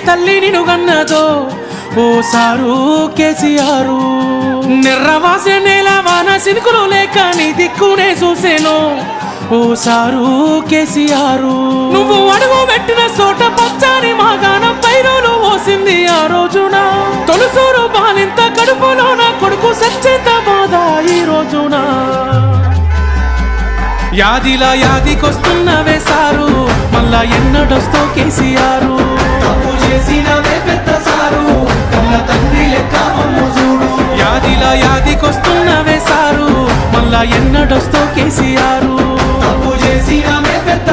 తల్లి నిన్ను గన్నదో ఓ సారు కేసీఆర్. నెర్రవాసే నేల వాన సినుకులు లేక నీ దిక్కునే చూసేను ఓ సారు కేసీఆర్. నువ్వు అడుగు పెట్టిన చోట పచ్చని మాగాణం పైరులు పోసింది ఆ రోజున. తొలుసూరు బాలింత కడుపులో నా కొడుకు సచ్చేత బాధ ఈ రోజున. యాదిలా యాదికొస్తున్నవే సారు మళ్ళా ఎన్నడొస్తో కేసీఆర్. తప్పు చేసినవే పెద్ద సారు కన్న తండ్రి లెక్క మమ్ము చూడు. యాదిలా యాదికొస్తున్నవే సారు మళ్ళా ఎన్నడొస్తో కేసీఆర్. తప్పు చేసినవే పెద్ద